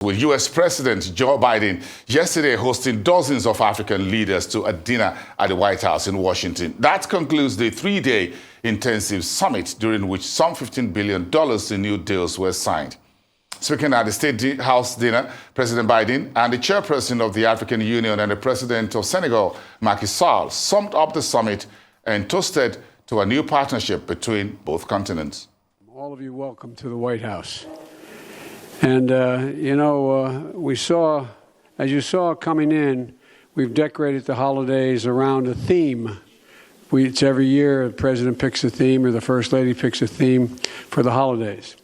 With U.S. President Joe Biden yesterday hosting dozens of African leaders to a dinner at the White House in Washington. That concludes the three-day intensive summit during which some $15 billion in new deals were signed. Speaking at the State House dinner, President Biden and the chairperson of the African Union and the president of Senegal, Macky Sall, summed up the summit and toasted to a new partnership between both continents. All of you, welcome to the White House. And, we saw, as you saw coming in, we've decorated the holidays around a theme. It's every year the president picks a theme or the first lady picks a theme for the holidays.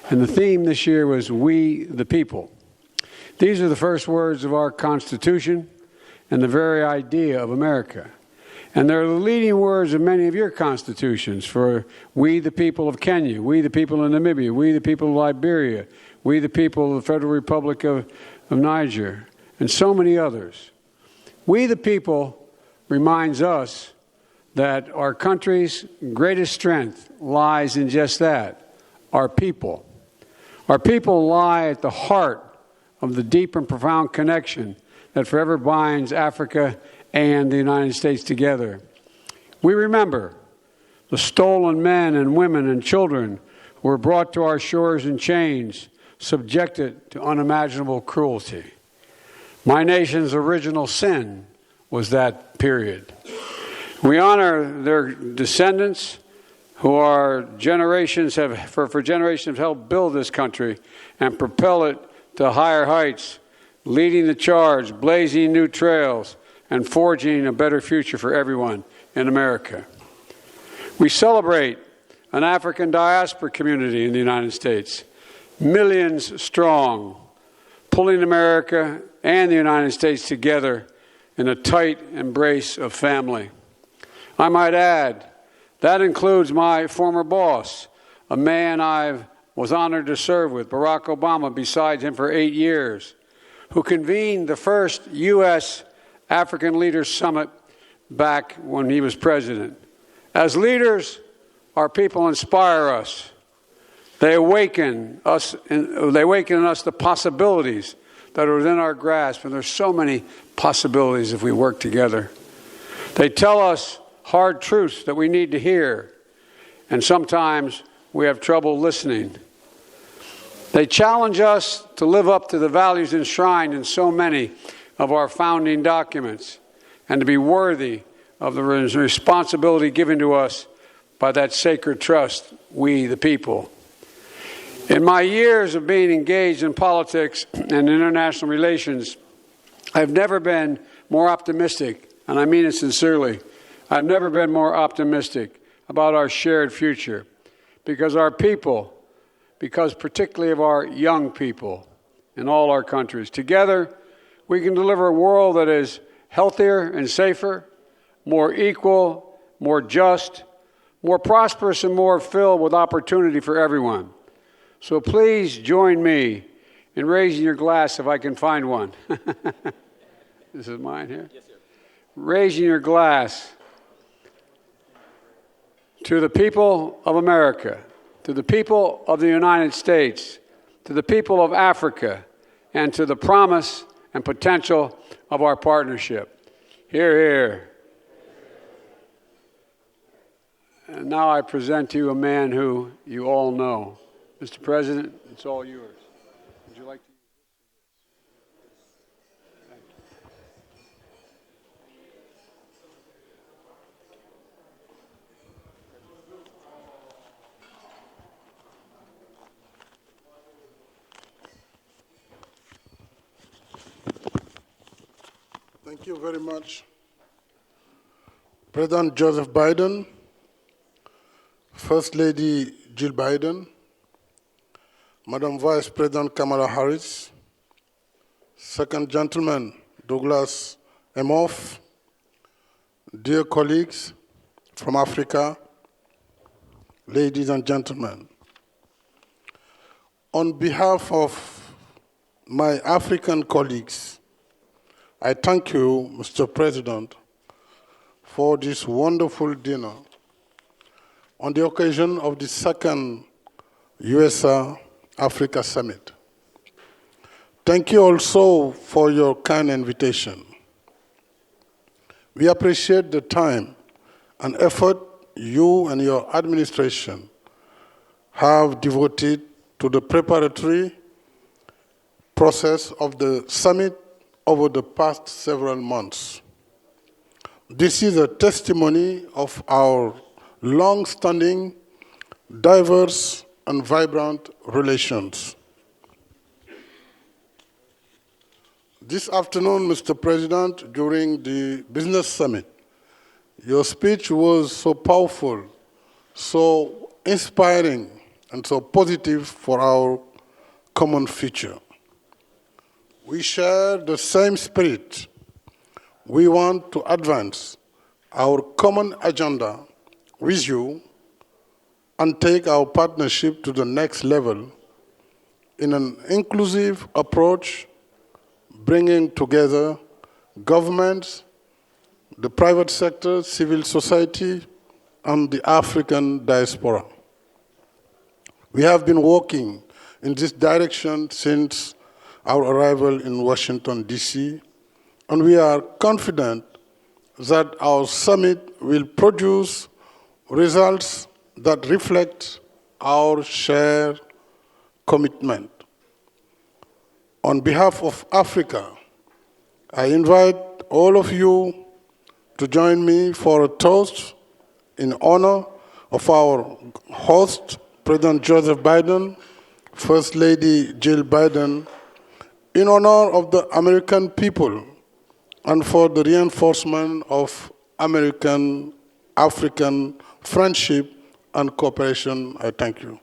And the theme this year was We the People. These are the first words of our Constitution and the very idea of America. And they're the leading words of many of your constitutions for we the people of Kenya, we the people of Namibia, we the people of Liberia, we the people of the Federal Republic of Niger, and so many others. We the people reminds us that our country's greatest strength lies in just that, our people. Our people lie at the heart of the deep and profound connection that forever binds Africa and the United States together. We remember the stolen men and women and children who were brought to our shores in chains, subjected to unimaginable cruelty. My nation's original sin was that period. We honor their descendants who are for generations have helped build this country and propel it to higher heights, leading the charge, blazing new trails, and forging a better future for everyone in America. We celebrate an African diaspora community in the United States, millions strong, pulling America and the United States together in a tight embrace of family. I might add, that includes my former boss, a man I was honored to serve with, Barack Obama, beside him for 8 years, who convened the first U.S. African Leaders Summit back when he was president. As leaders, our people inspire us. They awaken in us the possibilities that are within our grasp, and there's so many possibilities if we work together. They tell us hard truths that we need to hear, and sometimes we have trouble listening. They challenge us to live up to the values enshrined in so many of our founding documents and to be worthy of the responsibility given to us by that sacred trust, we the people. In my years of being engaged in politics and international relations, I've never been more optimistic, and I mean it sincerely. I've never been more optimistic about our shared future because our people, because particularly of our young people in all our countries, together we can deliver a world that is healthier and safer, more equal, more just, more prosperous, and more filled with opportunity for everyone. So please join me in raising your glass if I can find one. This is mine here. Yes, sir. Raising your glass to the people of America, to the people of the United States, to the people of Africa, and to the promise and potential of our partnership. Hear, hear. And now I present to you a man who you all know. Mr. President, it's all yours. Would you like to use this? Thank you very much. President Joseph Biden, First Lady Jill Biden, Madam Vice President Kamala Harris, Second Gentleman Douglas Emhoff, dear colleagues from Africa, ladies and gentlemen. On behalf of my African colleagues, I thank you, Mr. President, for this wonderful dinner on the occasion of the second USA Africa Summit. Thank you also for your kind invitation. We appreciate the time and effort you and your administration have devoted to the preparatory process of the summit over the past several months. This is a testimony of our long-standing, diverse, and vibrant relations. This afternoon, Mr. President, during the business summit, your speech was so powerful, so inspiring, and so positive for our common future. We share the same spirit. We want to advance our common agenda with you and take our partnership to the next level in an inclusive approach, bringing together governments, the private sector, civil society, and the African diaspora. We have been working in this direction since our arrival in Washington, D.C., and we are confident that our summit will produce results that reflect our shared commitment. On behalf of Africa, I invite all of you to join me for a toast in honor of our host, President Joseph Biden, First Lady Jill Biden, in honor of the American people and for the reinforcement of American-African friendship and cooperation. I thank you.